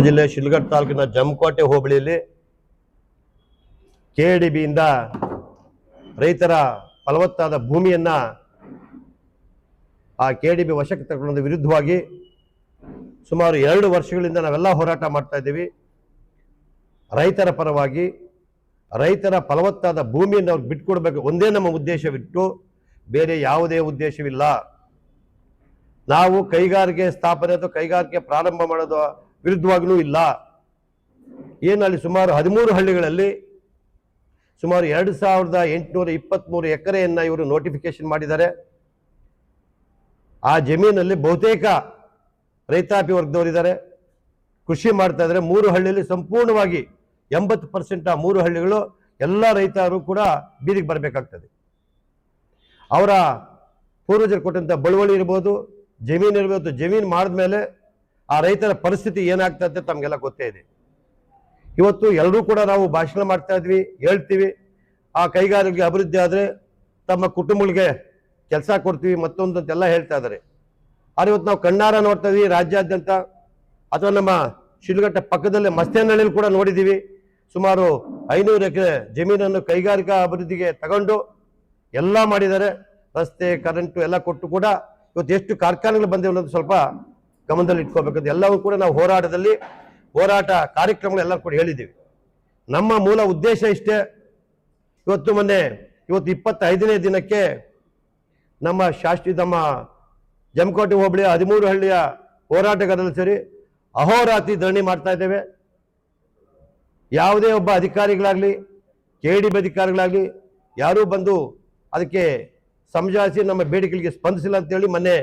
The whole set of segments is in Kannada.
ಜಿಲ್ಲೆ ಶಿಲ್ಘಟ್ಟ ತಾಲೂಕಿನ ಜಮಕೋಟೆ ಹೋಬಳಿಯಲ್ಲಿ ಕೆಡಿಬಿಯಿಂದ ರೈತರ ಫಲವತ್ತಾದ ಭೂಮಿಯನ್ನ ಆ ಕೆಡಿಬಿ ವಶಕ್ಕೆ ತಗೊಂಡ ವಿರುದ್ಧವಾಗಿ ಸುಮಾರು 2 ವರ್ಷಗಳಿಂದ ನಾವೆಲ್ಲ ಹೋರಾಟ ಮಾಡ್ತಾ ಇದ್ದೀವಿ. ರೈತರ ಪರವಾಗಿ ರೈತರ ಫಲವತ್ತಾದ ಭೂಮಿಯನ್ನು ಅವ್ರಿಗೆ ಬಿಟ್ಕೊಡ್ಬೇಕು ಒಂದೇ ನಮ್ಮ ಉದ್ದೇಶವಿಟ್ಟು ಬೇರೆ ಯಾವುದೇ ಉದ್ದೇಶವಿಲ್ಲ. ನಾವು ಕೈಗಾರಿಕೆ ಸ್ಥಾಪನೆ ಅಥವಾ ಕೈಗಾರಿಕೆ ಪ್ರಾರಂಭ ಮಾಡೋದು ವಿರುದ್ಧವಾಗ್ಲೂ ಇಲ್ಲ. ಏನಲ್ಲಿ ಸುಮಾರು 13 ಹಳ್ಳಿಗಳಲ್ಲಿ ಸುಮಾರು 2823 ಎಕರೆಯನ್ನ ಇವರು ನೋಟಿಫಿಕೇಶನ್ ಮಾಡಿದ್ದಾರೆ. ಆ ಜಮೀನಲ್ಲಿ ಬಹುತೇಕ ರೈತಾಪಿ ವರ್ಗದವರಿದ್ದಾರೆ, ಕೃಷಿ ಮಾಡ್ತಾ ಇದ್ದಾರೆ. 3 ಹಳ್ಳಿಯಲ್ಲಿ ಸಂಪೂರ್ಣವಾಗಿ 80% ಆ 3 ಹಳ್ಳಿಗಳು ಎಲ್ಲ ರೈತರು ಕೂಡ ಬೀದಿಗೆ ಬರಬೇಕಾಗ್ತದೆ. ಅವರ ಪೂರ್ವಜರು ಕೊಟ್ಟಂತ ಬಳುವಳಿ ಇರ್ಬೋದು, ಜಮೀನು ಇರ್ಬೋದು. ಜಮೀನು ಮಾಡಿದ್ಮೇಲೆ ಆ ರೈತರ ಪರಿಸ್ಥಿತಿ ಏನಾಗ್ತದೆ ಅಂತ ತಮಗೆಲ್ಲ ಗೊತ್ತೇ ಇದೆ. ಇವತ್ತು ಎಲ್ಲರೂ ಕೂಡ ನಾವು ಭಾಷಣ ಮಾಡ್ತಾ ಇದ್ವಿ, ಹೇಳ್ತೀವಿ ಆ ಕೈಗಾರಿಕೆ ಅಭಿವೃದ್ಧಿ ಆದರೆ ತಮ್ಮ ಕುಟುಂಬಗಳಿಗೆ ಕೆಲಸ ಕೊಡ್ತೀವಿ ಮತ್ತೊಂದು ಅಂತೆಲ್ಲ ಹೇಳ್ತಾ ಇದ್ದಾರೆ. ಆದರೆ ಇವತ್ತು ನಾವು ಕಣ್ಣಾರ ನೋಡ್ತಾ ಇದ್ವಿ ರಾಜ್ಯಾದ್ಯಂತ ಅಥವಾ ನಮ್ಮ ಶಿಲ್ಘಟ್ಟ ಪಕ್ಕದಲ್ಲೇ ಮಸ್ತೇನಹಳ್ಳಿಯಲ್ಲಿ ಕೂಡ ನೋಡಿದ್ದೀವಿ. ಸುಮಾರು 500 ಎಕರೆ ಜಮೀನನ್ನು ಕೈಗಾರಿಕಾ ಅಭಿವೃದ್ಧಿಗೆ ತಗೊಂಡು ಎಲ್ಲ ಮಾಡಿದ್ದಾರೆ. ರಸ್ತೆ, ಕರೆಂಟು ಎಲ್ಲ ಕೊಟ್ಟು ಕೂಡ ಇವತ್ತು ಎಷ್ಟು ಕಾರ್ಖಾನೆಗಳು ಬಂದಿವೆ ಅನ್ನೋದು ಸ್ವಲ್ಪ ಗಮನದಲ್ಲಿ ಇಟ್ಕೋಬೇಕಂತ ಎಲ್ಲವೂ ಕೂಡ ನಾವು ಹೋರಾಟ ಕಾರ್ಯಕ್ರಮಗಳೆಲ್ಲ ಕೂಡ ಹೇಳಿದ್ದೀವಿ. ನಮ್ಮ ಮೂಲ ಉದ್ದೇಶ ಇಷ್ಟೇ. ಇವತ್ತು 25ನೇ ದಿನಕ್ಕೆ ನಮ್ಮ ಜಮಕೋಟೆ ಹೋಬಳಿಯ 13 ಹಳ್ಳಿಯ ಹೋರಾಟಗಾರರಲ್ಲಿ ಸೇರಿ ಅಹೋರಾತ್ರಿ ಧರಣಿ ಮಾಡ್ತಾ ಇದ್ದೇವೆ. ಯಾವುದೇ ಒಬ್ಬ ಅಧಿಕಾರಿಗಳಾಗಲಿ ಕೆಡಿಬಿ ಅಧಿಕಾರಿಗಳಾಗಲಿ ಯಾರೂ ಬಂದು ಅದಕ್ಕೆ ಸಮಜಾಯಿಸಿ ನಮ್ಮ ಬೇಡಿಕೆಗಳಿಗೆ ಸ್ಪಂದಿಸಿಲ್ಲ ಅಂತೇಳಿ ಮೊನ್ನೆ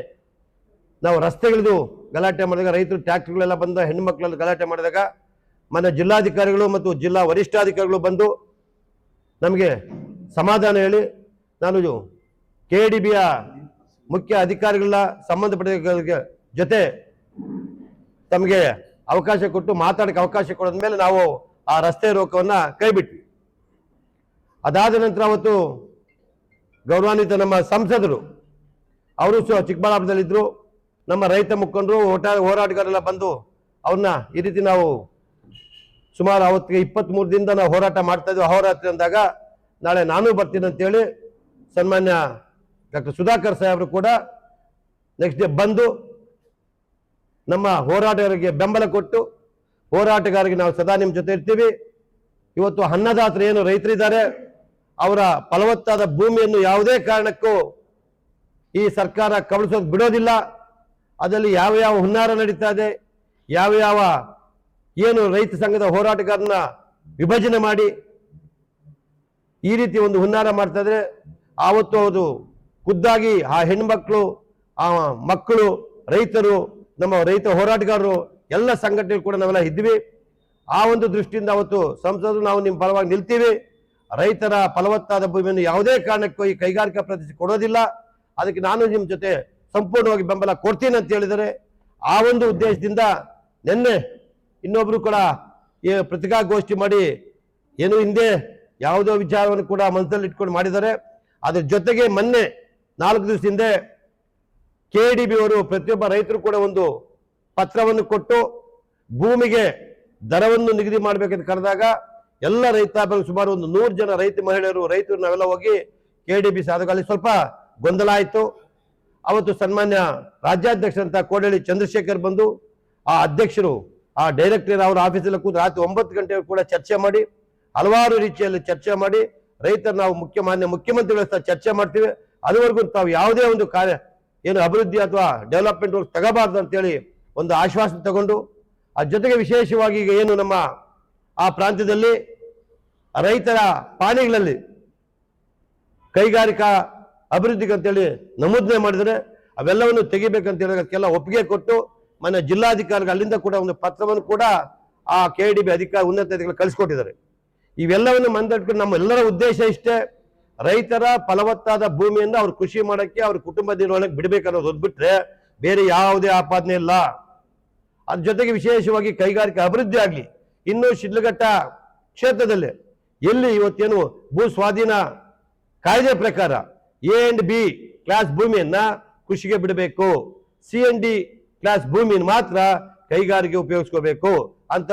ನಾವು ರಸ್ತೆಗಳದು ಗಲಾಟೆ ಮಾಡಿದಾಗ, ರೈತರು ಟ್ರ್ಯಾಕ್ಟರ್ಗಳೆಲ್ಲ ಬಂದ ಹೆಣ್ಣು ಮಕ್ಕಳೆಲ್ಲ ಗಲಾಟೆ ಮಾಡಿದಾಗ ಮೊನ್ನೆ ಜಿಲ್ಲಾಧಿಕಾರಿಗಳು ಮತ್ತು ಜಿಲ್ಲಾ ವರಿಷ್ಠಾಧಿಕಾರಿಗಳು ಬಂದು ನಮಗೆ ಸಮಾಧಾನ ಹೇಳಿ ನಾನು ಕೆಡಿಬಿಯ ಮುಖ್ಯ ಅಧಿಕಾರಿಗಳ ಸಂಬಂಧಪಟ್ಟ ಜೊತೆ ತಮಗೆ ಅವಕಾಶ ಕೊಟ್ಟು ಮಾತಾಡಕ್ಕೆ ಅವಕಾಶ ಕೊಡೋದ ಮೇಲೆ ನಾವು ಆ ರಸ್ತೆ ರೋಕವನ್ನ ಕೈ ಬಿಟ್ವಿ. ಅದಾದ ನಂತರ ಅವತ್ತು ಗೌರವಾನ್ವಿತ ನಮ್ಮ ಸಂಸದರು ಅವರು ಚಿಕ್ಕಬಳ್ಳಾಪುರದಲ್ಲಿದ್ದರು. ನಮ್ಮ ರೈತ ಮುಖಂಡರು ಹೋರಾಟಗಾರೆಲ್ಲ ಬಂದು ಅವ್ರನ್ನ ಈ ರೀತಿ ನಾವು ಸುಮಾರು ಅವತ್ತಿಗೆ 23 ದಿನದಿಂದ ನಾವು ಹೋರಾಟ ಮಾಡ್ತಾ ಇದ್ವಿ ಅಹೋರಾತ್ರಿ ಅಂದಾಗ, ನಾಳೆ ನಾನು ಬರ್ತೀನಿ ಅಂತೇಳಿ ಸನ್ಮಾನ್ಯ ಡಾಕ್ಟರ್ ಸುಧಾಕರ್ ಸಾಹೇಬರು ಕೂಡ ನೆಕ್ಸ್ಟ್ ಡೇ ಬಂದು ನಮ್ಮ ಹೋರಾಟಗಾರರಿಗೆ ಬೆಂಬಲ ಕೊಟ್ಟು ಹೋರಾಟಗಾರರಿಗೆ ನಾವು ಸದಾ ನಿಮ್ಮ ಜೊತೆ ಇರ್ತೀವಿ. ಇವತ್ತು ಅನ್ನದಾತರು ಏನು ರೈತರಿದ್ದಾರೆ ಅವರ ಫಲವತ್ತಾದ ಭೂಮಿಯನ್ನು ಯಾವುದೇ ಕಾರಣಕ್ಕೂ ಈ ಸರ್ಕಾರ ಕಬಳಿಸೋದು ಬಿಡೋದಿಲ್ಲ. ಅದರಲ್ಲಿ ಯಾವ ಹುನ್ನಾರ ನಡೀತಾ ಇದೆ, ಯಾವ ಏನು ರೈತ ಸಂಘದ ಹೋರಾಟಗಾರನ ವಿಭಜನೆ ಮಾಡಿ ಈ ರೀತಿ ಒಂದು ಹುನ್ನಾರ ಮಾಡ್ತಾ ಇದ್ರೆ ಆವತ್ತು ಅದು ಖುದ್ದಾಗಿ ಆ ಹೆಣ್ಮಕ್ಳು, ಆ ಮಕ್ಕಳು, ರೈತರು, ನಮ್ಮ ರೈತ ಹೋರಾಟಗಾರರು ಎಲ್ಲ ಸಂಘಟನೆಗಳು ಕೂಡ ನಾವೆಲ್ಲ ಇದ್ವಿ. ಆ ಒಂದು ದೃಷ್ಟಿಯಿಂದ ಅವತ್ತು ಸಂಸದರು ನಾವು ನಿಮ್ಮ ಪರವಾಗಿ ನಿಲ್ತೀವಿ. ರೈತರ ಫಲವತ್ತಾದ ಭೂಮಿಯನ್ನು ಯಾವುದೇ ಕಾರಣಕ್ಕೂ ಈ ಕೈಗಾರಿಕಾ ಪ್ರದೇಶ ಕೊಡೋದಿಲ್ಲ, ಅದಕ್ಕೆ ನಾನು ನಿಮ್ಮ ಜೊತೆ ಸಂಪೂರ್ಣವಾಗಿ ಬೆಂಬಲ ಕೊಡ್ತೀನಿ ಅಂತ ಹೇಳಿದರೆ, ಆ ಒಂದು ಉದ್ದೇಶದಿಂದ ನಿನ್ನೆ ಇನ್ನೊಬ್ರು ಕೂಡ ಈ ಪತ್ರಿಕಾಗೋಷ್ಠಿ ಮಾಡಿ ಏನು ಹಿಂದೆ ಯಾವುದೋ ವಿಚಾರವನ್ನು ಕೂಡ ಮನಸ್ಸಲ್ಲಿ ಇಟ್ಕೊಂಡು ಮಾಡಿದ್ದಾರೆ. ಅದ್ರ ಜೊತೆಗೆ ಮೊನ್ನೆ 4 ದಿವಸ ಹಿಂದೆ ಕೆಡಿಬಿ ಅವರು ಪ್ರತಿಯೊಬ್ಬ ರೈತರು ಕೂಡ ಒಂದು ಪತ್ರವನ್ನು ಕೊಟ್ಟು ಭೂಮಿಗೆ ದರವನ್ನು ನಿಗದಿ ಮಾಡಬೇಕಂತ ಕರೆದಾಗ ಎಲ್ಲ ರೈತಾಪಿ ಸುಮಾರು ಒಂದು 100 ಜನ ರೈತ ಮಹಿಳೆಯರು ರೈತರು ನಾವೆಲ್ಲ ಹೋಗಿ ಕೆಡಿಬಿ ಸಾಧಕಲ್ಲಿ ಸ್ವಲ್ಪ ಗೊಂದಲ ಆಯಿತು. ಅವತ್ತು ಸನ್ಮಾನ್ಯ ರಾಜ್ಯಾಧ್ಯಕ್ಷರಂತ ಕೋಡಳ್ಳಿ ಚಂದ್ರಶೇಖರ್ ಬಂದು ಆ ಅಧ್ಯಕ್ಷರು ಆ ಡೈರೆಕ್ಟರ್ ಅವರ ಆಫೀಸಲ್ಲಿ ಕೂತು ರಾತ್ರಿ 9 ಗಂಟೆಗೂ ಕೂಡ ಚರ್ಚೆ ಮಾಡಿ ಹಲವಾರು ರೀತಿಯಲ್ಲಿ ಚರ್ಚೆ ಮಾಡಿ ರೈತರು ನಾವು ಮಾನ್ಯ ಮುಖ್ಯಮಂತ್ರಿಗಳ ಹತ್ರ ಚರ್ಚೆ ಮಾಡ್ತೀವಿ, ಅದುವರೆಗೂ ತಾವು ಯಾವುದೇ ಒಂದು ಕಾರ್ಯ ಏನು ಅಭಿವೃದ್ಧಿ ಅಥವಾ ಡೆವಲಪ್ಮೆಂಟ್ ವರ್ಕ್ ತಗೋಬಾರ್ದು ಅಂತೇಳಿ ಒಂದು ಆಶ್ವಾಸನೆ ತಗೊಂಡು, ಆ ಜೊತೆಗೆ ವಿಶೇಷವಾಗಿ ಈಗ ಏನು ನಮ್ಮ ಆ ಪ್ರಾಂತ್ಯದಲ್ಲಿ ರೈತರ ಪಾಣಿಗಳಲ್ಲಿ ಕೈಗಾರಿಕಾ ಅಭಿವೃದ್ಧಿಗೆ ಅಂತೇಳಿ ನಮೂದನೆ ಮಾಡಿದರೆ ಅವೆಲ್ಲವನ್ನು ತೆಗಿಬೇಕಂತ ಹೇಳಿ ಅದಕ್ಕೆಲ್ಲ ಒಪ್ಪಿಗೆ ಕೊಟ್ಟು ಮೊನ್ನೆ ಜಿಲ್ಲಾಧಿಕಾರಿಗಳು ಅಲ್ಲಿಂದ ಕೂಡ ಒಂದು ಪತ್ರವನ್ನು ಕೂಡ ಆ ಕೆಡಿಬಿ ಉನ್ನತ ಅಧಿಕಾರಿಗಳು ಕಳಿಸ್ಕೊಟ್ಟಿದ್ದಾರೆ. ಇವೆಲ್ಲವನ್ನು ಮಂದಿಟ್ಕೊಂಡು ನಮ್ಮ ಎಲ್ಲರ ಉದ್ದೇಶ ಇಷ್ಟೇ, ರೈತರ ಫಲವತ್ತಾದ ಭೂಮಿಯಿಂದ ಅವ್ರು ಕೃಷಿ ಮಾಡಕ್ಕೆ ಅವ್ರ ಕುಟುಂಬ ನಿರ್ವಹಣೆಗೆ ಬಿಡಬೇಕನ್ನೋದು ಬಿಟ್ರೆ ಬೇರೆ ಯಾವುದೇ ಆಪಾದನೆ ಇಲ್ಲ. ಅದ್ರ ಜೊತೆಗೆ ವಿಶೇಷವಾಗಿ ಕೈಗಾರಿಕಾ ಅಭಿವೃದ್ಧಿ ಆಗಲಿ. ಇನ್ನು ಶಿಡ್ಲಘಟ್ಟ ಕ್ಷೇತ್ರದಲ್ಲಿ ಎಲ್ಲಿ ಇವತ್ತೇನು ಭೂ ಸ್ವಾಧೀನ ಕಾಯ್ದೆ ಪ್ರಕಾರ A&B ಕ್ಲಾಸ್ ಭೂಮಿಯನ್ನ ಕೃಷಿಗೆ ಬಿಡಬೇಕು, C&D ಕ್ಲಾಸ್ ಭೂಮಿಯನ್ನು ಮಾತ್ರ ಕೈಗಾರಿಕೆ ಉಪಯೋಗಿಸ್ಕೋಬೇಕು ಅಂತ